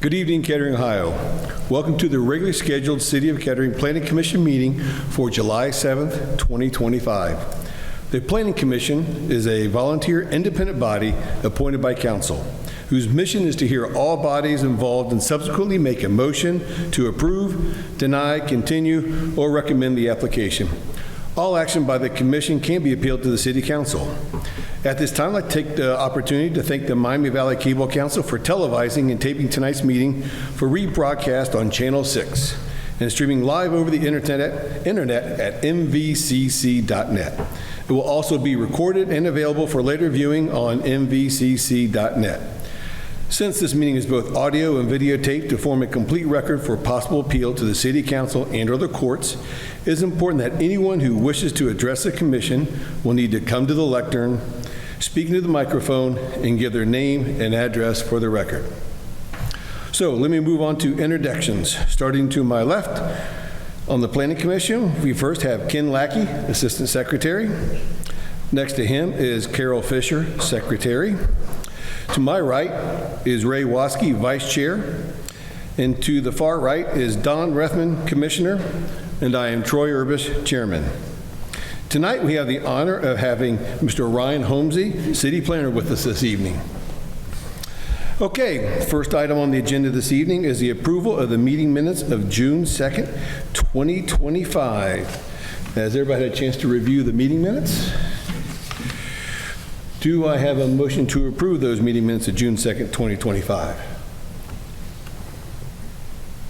Good evening, Kettering, Ohio. Welcome to the regularly scheduled City of Kettering Planning Commission meeting for July 7th, 2025. The Planning Commission is a volunteer independent body appointed by council, whose mission is to hear all bodies involved and subsequently make a motion to approve, deny, continue, or recommend the application. All action by the commission can be appealed to the City Council. At this time, I'd like to take the opportunity to thank the Miami Valley Cable Council for televising and taping tonight's meeting for rebroadcast on Channel 6 and streaming live over the internet at mvcc.net. It will also be recorded and available for later viewing on mvcc.net. Since this meeting is both audio and videotaped to form a complete record for possible appeal to the City Council and or the courts, it is important that anyone who wishes to address the commission will need to come to the lectern, speak into the microphone, and give their name and address for the record. So let me move on to introductions. Starting to my left, on the Planning Commission, we first have Ken Lackey, Assistant Secretary. Next to him is Carol Fisher, Secretary. To my right is Ray Waskey, Vice Chair. And to the far right is Don Rethman, Commissioner, and I am Troy Urbis, Chairman. Tonight we have the honor of having Mr. Ryan Holmesy, City Planner, with us this evening. Okay, first item on the agenda this evening is the approval of the meeting minutes of June 2nd, 2025. Has everybody had a chance to review the meeting minutes? Do I have a motion to approve those meeting minutes of June 2nd, 2025?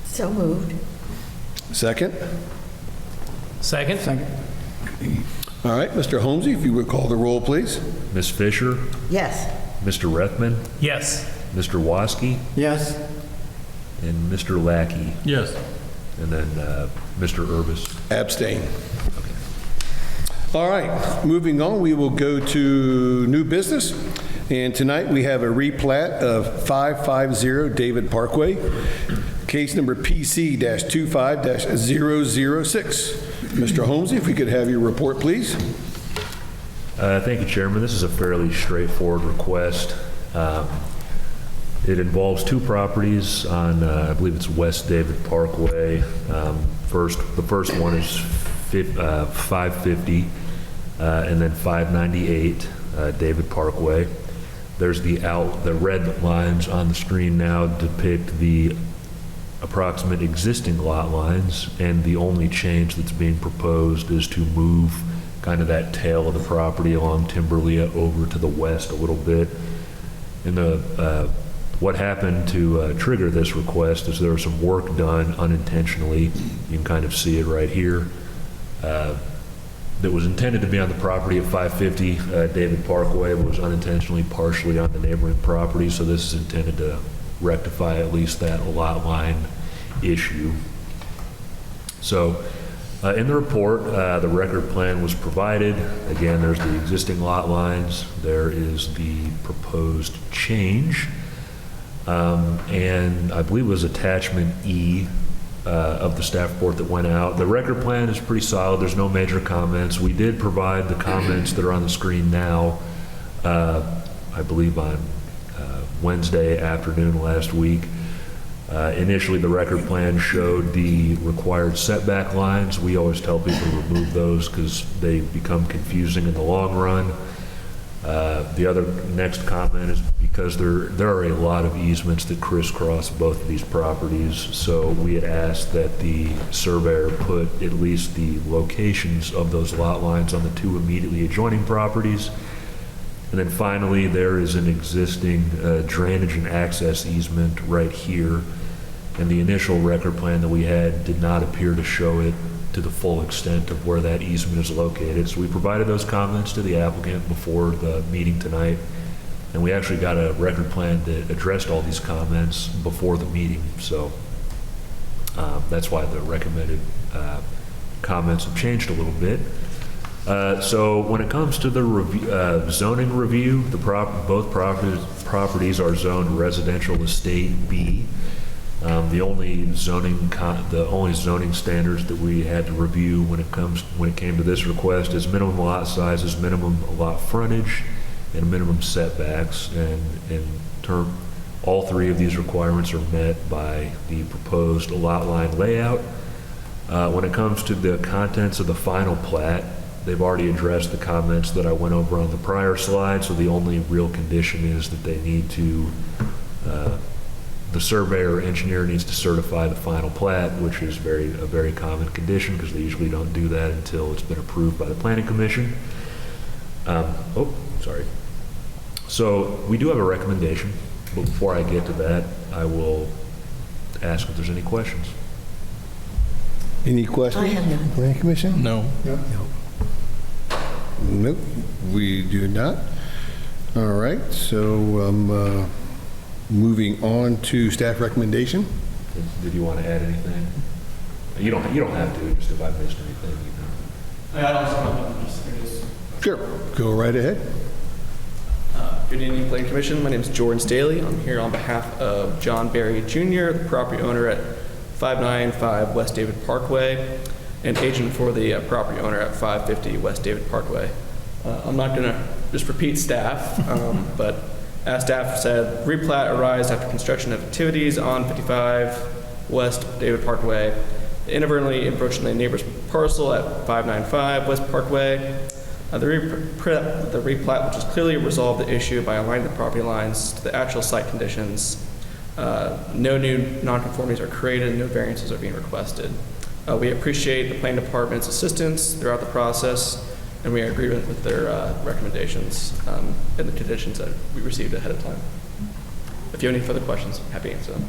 So moved. Second? Second. All right, Mr. Holmesy, if you would call the roll, please. Ms. Fisher, Yes. Mr. Rethman, Yes. Mr. Waskey, Yes. and Mr. Lackey, Yes. and then Mr. Urbis. Abstain. All right, moving on, we will go to new business. And tonight we have a replat of 550 David Parkway, case number PC-25-006. Mr. Holmesy, if we could have your report, please. Thank you, Chairman. This is a fairly straightforward request. It involves two properties on, I believe it's West David Parkway. The first one is 550, and then 598 David Parkway. There's the red lines on the screen now depict the approximate existing lot lines, and the only change that's being proposed is to move kind of that tail of the property along Timberlia over to the west a little bit. And what happened to trigger this request is there was some work done unintentionally. You can kind of see it right here. That was intended to be on the property at 550 David Parkway, but was unintentionally partially on the neighboring property. So this is intended to rectify at least that lot line issue. So in the report, the record plan was provided. Again, there's the existing lot lines. There is the proposed change. And I believe it was attachment E of the staff report that went out. The record plan is pretty solid. There's no major comments. We did provide the comments that are on the screen now, I believe on Wednesday afternoon last week. Initially, the record plan showed the required setback lines. We always tell people to remove those because they become confusing in the long run. The other next comment is because there are a lot of easements that crisscross both of these properties, so we had asked that the surveyor put at least the locations of those lot lines on the two immediately adjoining properties. And then finally, there is an existing drainage and access easement right here, and the initial record plan that we had did not appear to show it to the full extent of where that easement is located. So we provided those comments to the applicant before the meeting tonight, and we actually got a record plan that addressed all these comments before the meeting. So that's why the recommended comments have changed a little bit. So when it comes to the zoning review, both properties are zoned residential estate B. The only zoning standards that we had to review when it came to this request is minimum lot sizes, minimum lot frontage, and minimum setbacks. And in All three of these requirements are met by the proposed lot line layout. When it comes to the contents of the final plat, they've already addressed the comments that I went over on the prior slide, so the only real condition is that they need to, the surveyor or engineer needs to certify the final plat, which is a very common condition because they usually don't do that until it's been approved by the planning commission. Sorry. So we do have a recommendation, but before I get to that, I will ask if there's any questions. Any questions? I have none. Planning Commission? No. Nope, we do not. All right, so moving on to staff recommendation. Did you want to add anything? You don't have to, just if I missed anything, you know. I also have just curious. Sure, go right ahead. Good evening, Planning Commission. My name is Jordan Staley. I'm here on behalf of John Berry Jr., the property owner at 595 West David Parkway, and agent for the property owner at 550 West David Parkway. I'm not going to just repeat staff, but as staff said, replat arised after construction of activities on 55 West David Parkway, inadvertently encroaching the neighbor's parcel at 595 West Parkway. The replat, which is clearly resolved the issue by aligning the property lines to the actual site conditions. No new nonconformities are created, and no variances are being requested. We appreciate the planning department's assistance throughout the process, and we are in agreement with their recommendations and the conditions that we received ahead of time. If you have any further questions, I'm happy to answer them.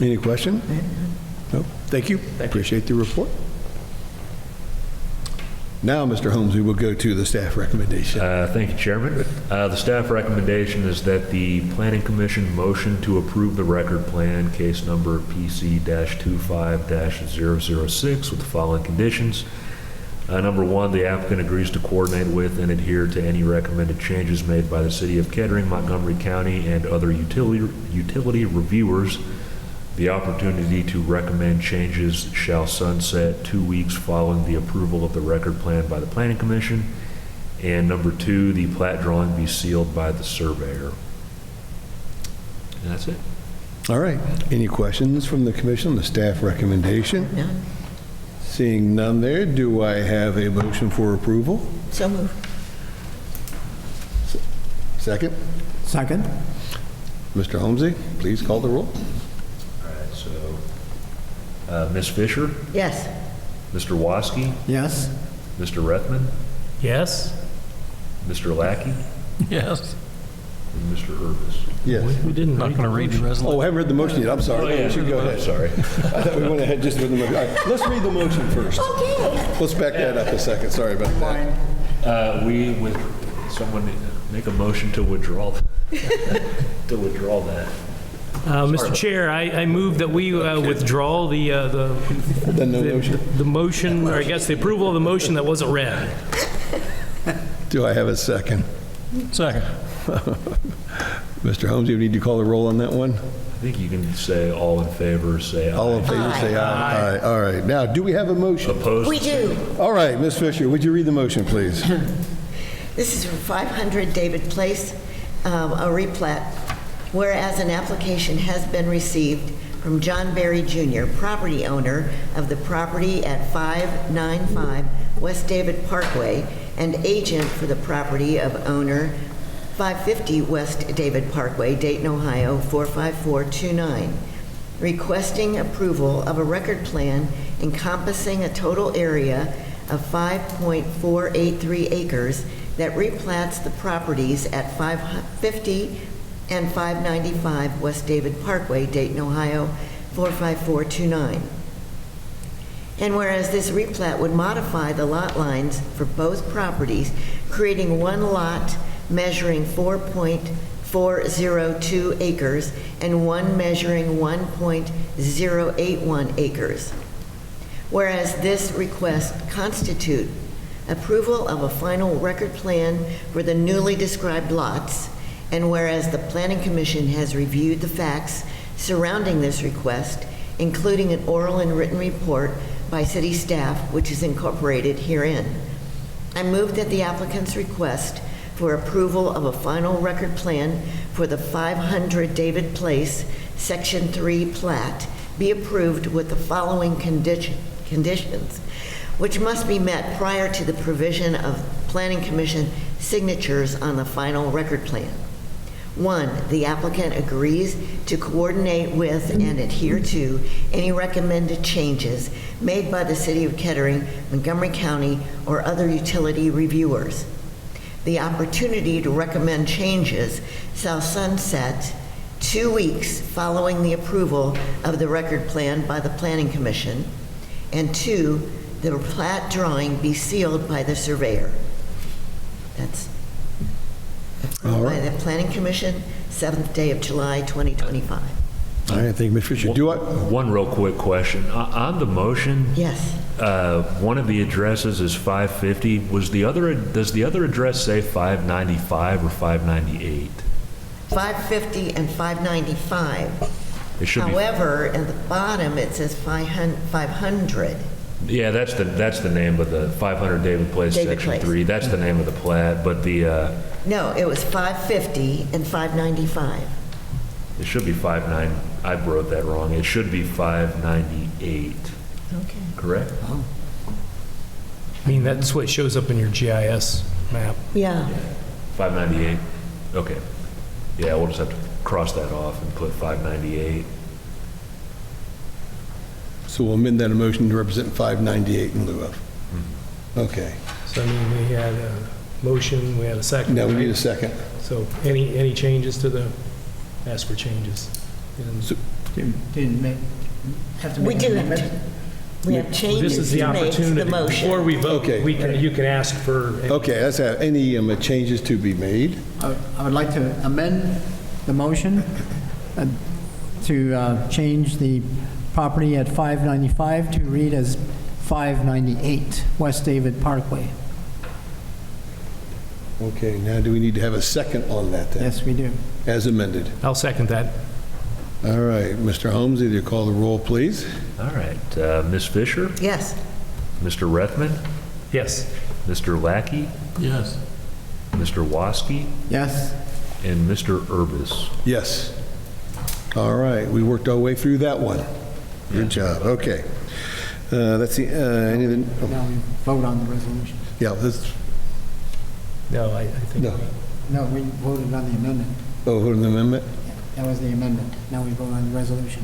Any question? No, thank you. Appreciate the report. Now, Mr. Holmes, we will go to the staff recommendation. Thank you, Chairman. The staff recommendation is that the Planning Commission motion to approve the record plan, case number PC-25-006, with the following conditions. Number one, the applicant agrees to coordinate with and adhere to any recommended changes made by the City of Kettering, Montgomery County, and other utility reviewers. The opportunity to recommend changes shall sunset 2 weeks following the approval of the record plan by the Planning Commission. And number two, the plat drawing be sealed by the surveyor. And that's it. All right. Any questions from the commission on the staff recommendation? None. Seeing none there, do I have a motion for approval? So moved. Second? Second. Mr. Holmesy, please call the roll. All right, so Ms. Fisher, Yes. Mr. Waskey, Yes. Mr. Rethman, Yes? Mr. Lackey, Yes. and Mr. Urbis. Yes. We didn't. Not going to read the resolution. Oh, I haven't read the motion yet. I'm sorry. Oh, yeah. You should go ahead. Sorry. I thought we went ahead just with the motion. All right, let's read the motion first. Okay. Let's back that up a second. Sorry about that. Someone make a motion to withdraw, to withdraw that. Mr. Chair, I move that we withdraw Then no motion. the motion, or I guess the approval of the motion that wasn't read. Do I have a second? Second. Mr. Holmes, you need to call the roll on that one? I think you can say all in favor, say aye. All in favor, say aye. Aye. All right. Now, do we have a motion? Opposed? We do. All right, Ms. Fisher, would you read the motion, please? This is for 500 David Place, a replat. Whereas an application has been received from John Berry Jr., property owner of the property at 595 West David Parkway, and agent for the property of owner 550 West David Parkway, Dayton, Ohio 45429, requesting approval of a record plan encompassing a total area of 5.483 acres that replats the properties at 550 and 595 West David Parkway, Dayton, Ohio 45429. And whereas this replat would modify the lot lines for both properties, creating one lot measuring 4.402 acres and one measuring 1.081 acres. Whereas this request constitute approval of a final record plan for the newly described lots, and whereas the Planning Commission has reviewed the facts surrounding this request, including an oral and written report by city staff, which is incorporated herein, I move that the applicant's request for approval of a final record plan for the 500 David Place, Section 3 plat be approved with the following conditions, which must be met prior to the provision of Planning Commission signatures on the final record plan. 1, the applicant agrees to coordinate with and adhere to any recommended changes made by the City of Kettering, Montgomery County, or other utility reviewers. The opportunity to recommend changes shall sunset 2 weeks following the approval of the record plan by the Planning Commission, and 2, the plat drawing be sealed by the surveyor. That's All by right. the Planning Commission, 7th day of July, 2025. All right, thank you, Ms. Fisher. One real quick question. On the motion, Yes. one of the addresses is 550. Does the other address say 595 or 598? 550 and 595. It should be. However, at the bottom, it says 500. Yeah, that's the name of the 500 David Place, David Section Place. 3. That's the name of the plat, but No, it was 550 and 595. it should be 59. I wrote that wrong. It should be 598, Okay. correct? I mean, that's what shows up in your GIS map. Yeah. 598? Okay. Yeah, we'll just have to cross that off and put 598. So we'll amend that motion to represent 598 in lieu of. Okay. So, I mean, we had a motion, we had a second. Now we right? need a second. So any changes to the, ask for changes. And Didn't make, have to We make do an have amendment? We have This changes is the to make to opportunity. the motion. Before we vote, Okay. you can ask for. Okay, let's have any changes to be made. I would like to amend the motion to change the property at 595 to read as 598 West David Parkway. Okay, now do we need to have a second on that then? Yes, we do. As amended. I'll second that. All right, Mr. Holmes, either call the roll, please. All right. Ms. Fisher? Yes. Mr. Rethman? Yes. Mr. Lackey? Yes. Mr. Waskey? Yes? And Mr. Urbis? Yes. All right, we worked our way through that one. Good job, okay. Let's see, any of the, Now we vote on the resolution. yeah, this, No, I think. No. No, we voted on the amendment. oh, hold on the amendment? That was the amendment. Now we vote on the resolution.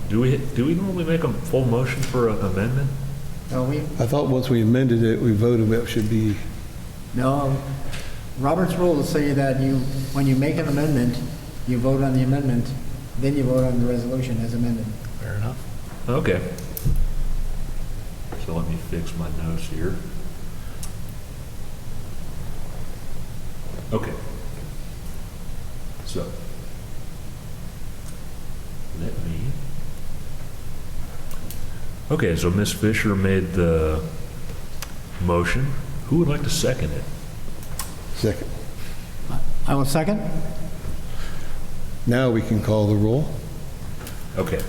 Do we normally make a full motion for an amendment? No, I thought once we amended it, we voted it should be, no. Robert's rules say that when you make an amendment, you vote on the amendment, then you vote on the resolution as amended. Fair enough. Okay. So let me fix my notes here. Okay. So, let me... Okay, so Ms. Fisher made the motion. Who would like to second it? second. I will second. Now we can call the roll. Okay.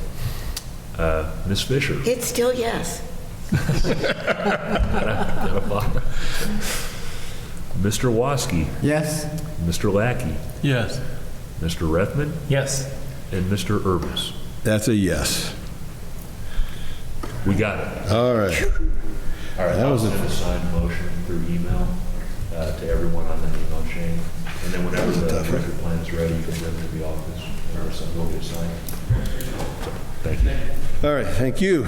Ms. Fisher? It's still yes. Mr. Waskey? Yes? Mr. Lackey? Yes. Mr. Rethman? Yes. And Mr. Urbis? That's a yes. We got it. All right. All right, That I'll was a- send a signed motion through email to everyone on that email chain. And then whenever the record plan is ready, you can bring it to the office or something will get signed. So, thank you. All right, thank you.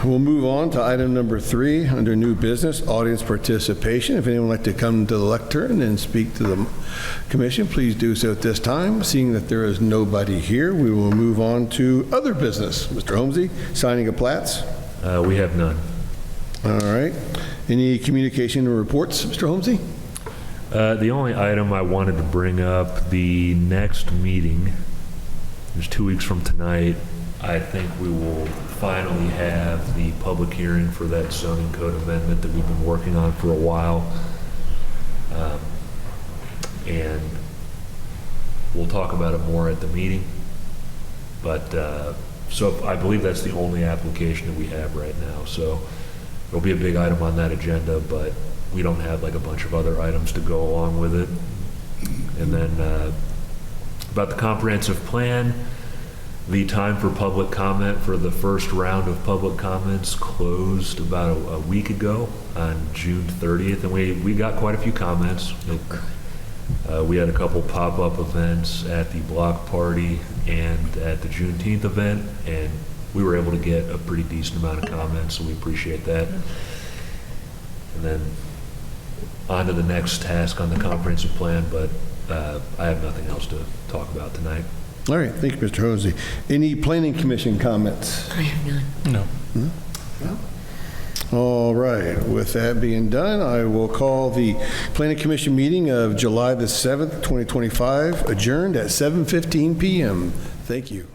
We'll move on to item number 3, under new business, audience participation. If anyone would like to come to the lectern and speak to the commission, please do so at this time. Seeing that there is nobody here, we will move on to other business. Mr. Holmesy, signing of plats. We have none. All right. Any communication or reports, Mr. Holmesy? The only item I wanted to bring up, the next meeting is 2 weeks from tonight. I think we will finally have the public hearing for that zoning code amendment that we've been working on for a while. And we'll talk about it more at the meeting. But, so I believe that's the only application that we have right now. So there'll be a big item on that agenda, but we don't have like a bunch of other items to go along with it. And then about the comprehensive plan, the time for public comment for the first round of public comments closed about a week ago on June 30th, and we got quite a few comments. We had a couple pop-up events at the block party and at the Juneteenth event, and we were able to get a pretty decent amount of comments, so we appreciate that. And then on to the next task on the comprehensive plan, but I have nothing else to talk about tonight. All right, thank you, Mr. Hosey. Any planning commission comments? I have none. No. All right, with that being done, I will call the planning commission meeting of July the 7th, 2025 adjourned at 7:15 PM. Thank you.